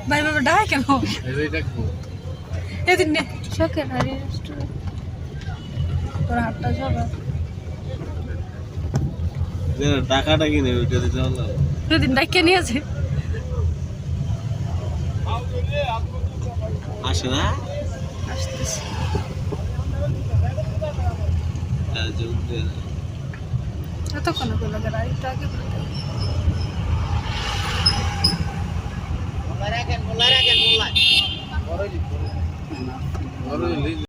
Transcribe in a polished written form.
ভাই বাবা ডাক কেন এদিন নে শখের হারি রেস্টুরেন্ট তোর হাতটা যাবে টাকাটা কিনে ওইটা দিতে হলো এদিন ডাইকে নিয়েছে আসে না আসতেছে এতক্ষণ করলো গাড়িটা আগে মোল্লা রাখেন মোল্লা